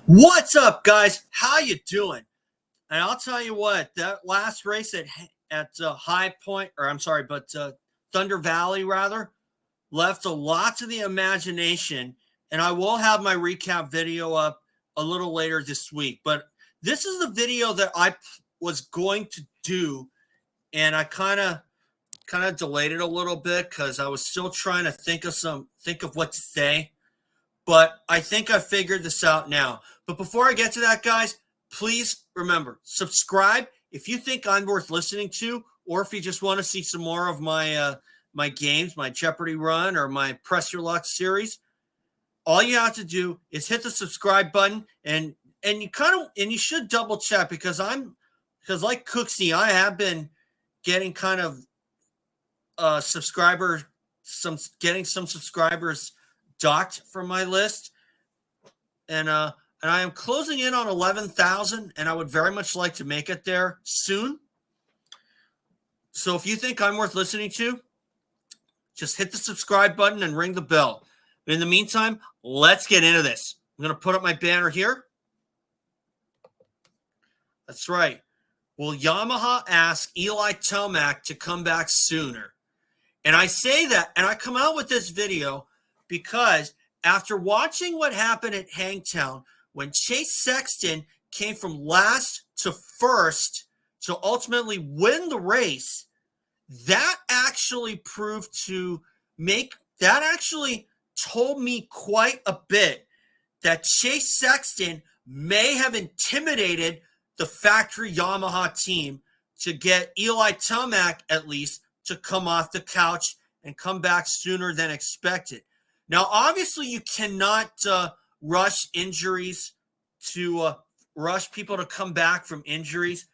What's up, guys? How you doing? And I'll tell you what, that last race at High Point, or I'm sorry, but Thunder Valley rather, left a lot to the imagination. And I will have my recap video up a little later this week. But this is the video that I was going to do, and I kind of delayed it a little bit because I was still trying to think of what to say. But I think I figured this out now. But before I get to that, guys, please remember, subscribe if you think I'm worth listening to, or if you just want to see some more of my my games, my Jeopardy run, or my Press Your Luck series. All you have to do is hit the subscribe button, and you should double check because like Cooksey, I have been getting kind of some subscribers docked from my list, and I am closing in on 11,000, and I would very much like to make it there soon. So if you think I'm worth listening to, just hit the subscribe button and ring the bell. But in the meantime, let's get into this. I'm going to put up my banner here. That's right. Will Yamaha ask Eli Tomac to come back sooner? And I say that, and I come out with this video because after watching what happened at Hangtown, when Chase Sexton came from last to first to ultimately win the race, that actually told me quite a bit that Chase Sexton may have intimidated the factory Yamaha team to get Eli Tomac at least to come off the couch and come back sooner than expected. Now, obviously, you cannot rush injuries rush people to come back from injuries.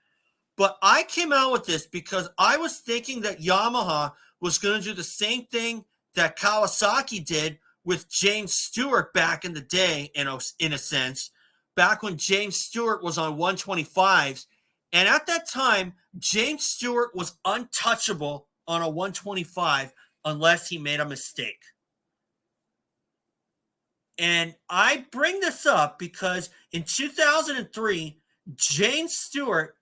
But I came out with this because I was thinking that Yamaha was going to do the same thing that Kawasaki did with James Stewart back in the day, in a sense, back when James Stewart was on 125s. And at that time, James Stewart was untouchable on a 125 unless he made a mistake. And I bring this up because in 2003, James Stewart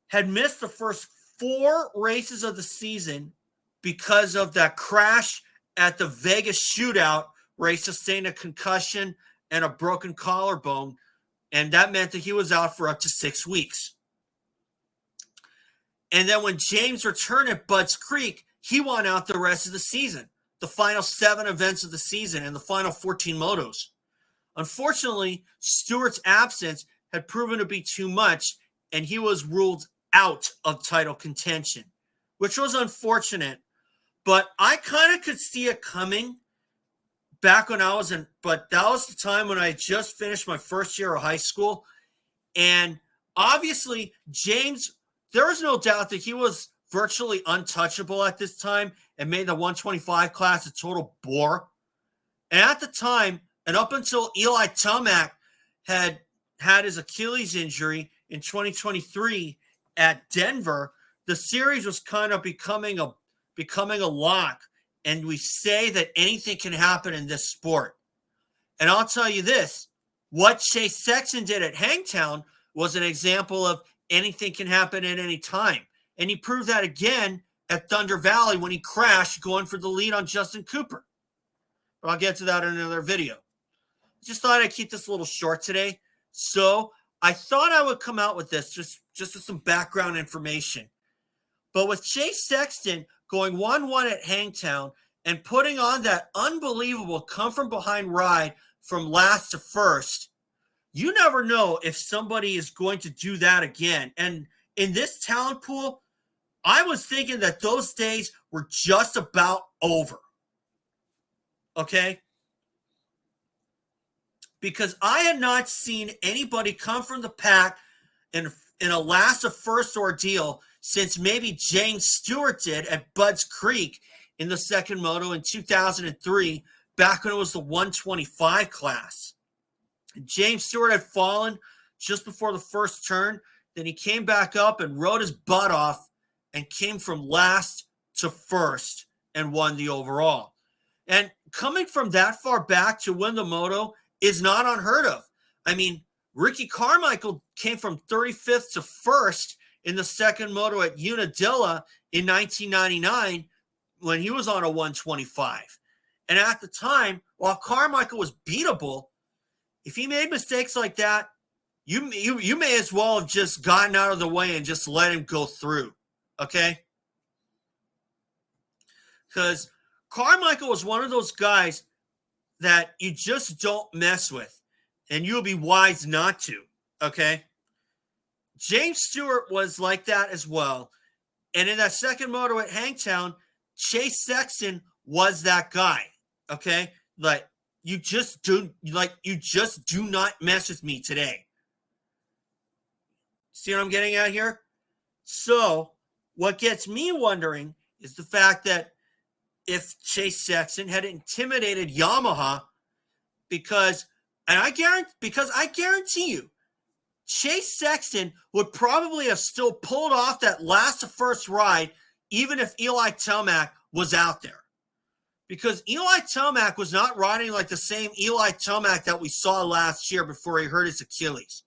had missed the first 4 races of the season because of that crash at the Vegas Shootout where he sustained a concussion and a broken collarbone. And that meant that he was out for up to 6 weeks. And then when James returned at Budds Creek, he won out the rest of the season, the final 7 events of the season and the final 14 motos. Unfortunately, Stewart's absence had proven to be too much, and he was ruled out of title contention, which was unfortunate. But I kind of could see it coming back when I was in, but that was the time when I just finished my first year of high school. And obviously, James, there was no doubt that he was virtually untouchable at this time and made the 125 class a total bore. And at the time, and up until Eli Tomac had his Achilles injury in 2023 at Denver, the series was kind of becoming a lock. And we say that anything can happen in this sport. And I'll tell you this, what Chase Sexton did at Hangtown was an example of anything can happen at any time. And he proved that again at Thunder Valley when he crashed going for the lead on Justin Cooper. But I'll get to that in another video. Just thought I'd keep this a little short today. So I thought I would come out with this just with some background information. But with Chase Sexton going 1-1 at Hangtown and putting on that unbelievable come-from-behind ride from last to first, you never know if somebody is going to do that again. And in this talent pool, I was thinking that those days were just about over. Okay? Because I had not seen anybody come from the pack in a last to first ordeal since maybe James Stewart did at Budds Creek in the second moto in 2003, back when it was the 125 class. James Stewart had fallen just before the first turn. Then he came back up and rode his butt off and came from last to first and won the overall. And coming from that far back to win the moto is not unheard of. I mean, Ricky Carmichael came from 35th to 1st in the second moto at Unadilla in 1999 when he was on a 125. And at the time, while Carmichael was beatable, if he made mistakes like that, you may as well have just gotten out of the way and just let him go through, okay? Because Carmichael was one of those guys that you just don't mess with, and you'll be wise not to, okay? James Stewart was like that as well. And in that second moto at Hangtown, Chase Sexton was that guy, okay? Like, you just do not mess with me today. See what I'm getting at here? So what gets me wondering is the fact that if Chase Sexton had intimidated Yamaha, because I guarantee you, Chase Sexton would probably have still pulled off that last to first ride, even if Eli Tomac was out there. Because Eli Tomac was not riding like the same Eli Tomac that we saw last year before he hurt his Achilles.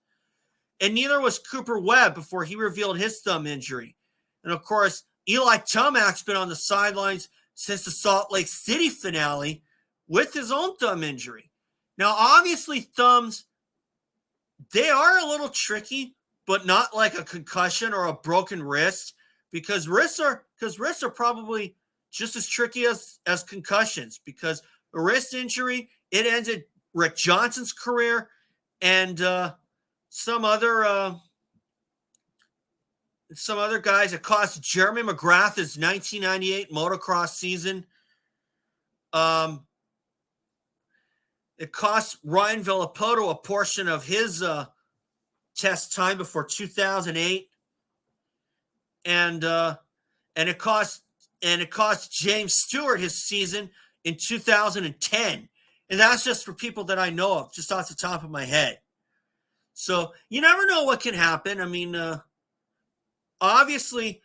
And neither was Cooper Webb before he revealed his thumb injury. And of course, Eli Tomac's been on the sidelines since the Salt Lake City finale with his own thumb injury. Now, obviously, thumbs, they are a little tricky, but not like a concussion or a broken wrist, because wrists are probably just as tricky as concussions, because a wrist injury, it ended Rick Johnson's career and some other guys. It cost Jeremy McGrath's 1998 motocross season. It cost Ryan Villapoto a portion of his test time before 2008, and it cost James Stewart his season in 2010, and that's just for people that I know of, just off the top of my head. So you never know what can happen. I mean, obviously,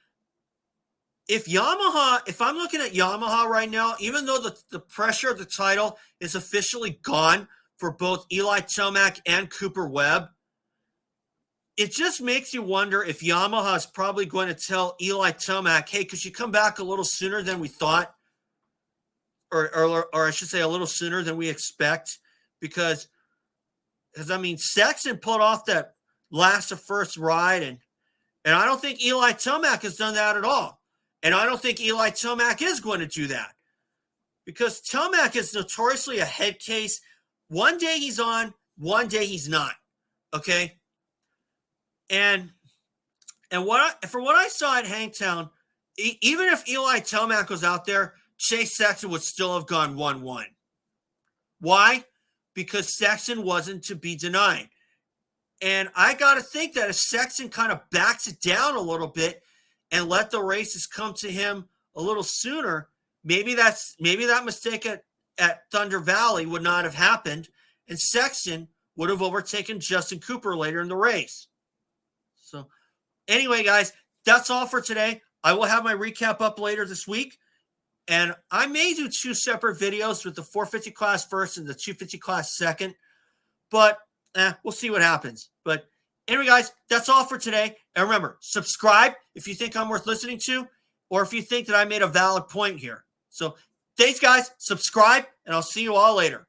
if I'm looking at Yamaha right now, even though the pressure of the title is officially gone for both Eli Tomac and Cooper Webb, it just makes you wonder if Yamaha is probably going to tell Eli Tomac, hey, could you come back a little sooner than we thought? Or I should say a little sooner than we expect, because I mean, Sexton pulled off that last to first ride, and I don't think Eli Tomac has done that at all. And I don't think Eli Tomac is going to do that, because Tomac is notoriously a head case. One day he's on, one day he's not. Okay. And from what I saw at Hangtown, even if Eli Tomac was out there, Chase Sexton would still have gone 1-1. Why? Because Sexton wasn't to be denied. And I got to think that if Sexton kind of backs it down a little bit and let the races come to him a little sooner, maybe that mistake at Thunder Valley would not have happened, and Sexton would have overtaken Justin Cooper later in the race. So anyway, guys, that's all for today. I will have my recap up later this week, and I may do 2 separate videos with the 450 class first and the 250 class second, but we'll see what happens. But anyway, guys, that's all for today. And remember, subscribe if you think I'm worth listening to, or if you think that I made a valid point here. So thanks, guys. Subscribe, and I'll see you all later.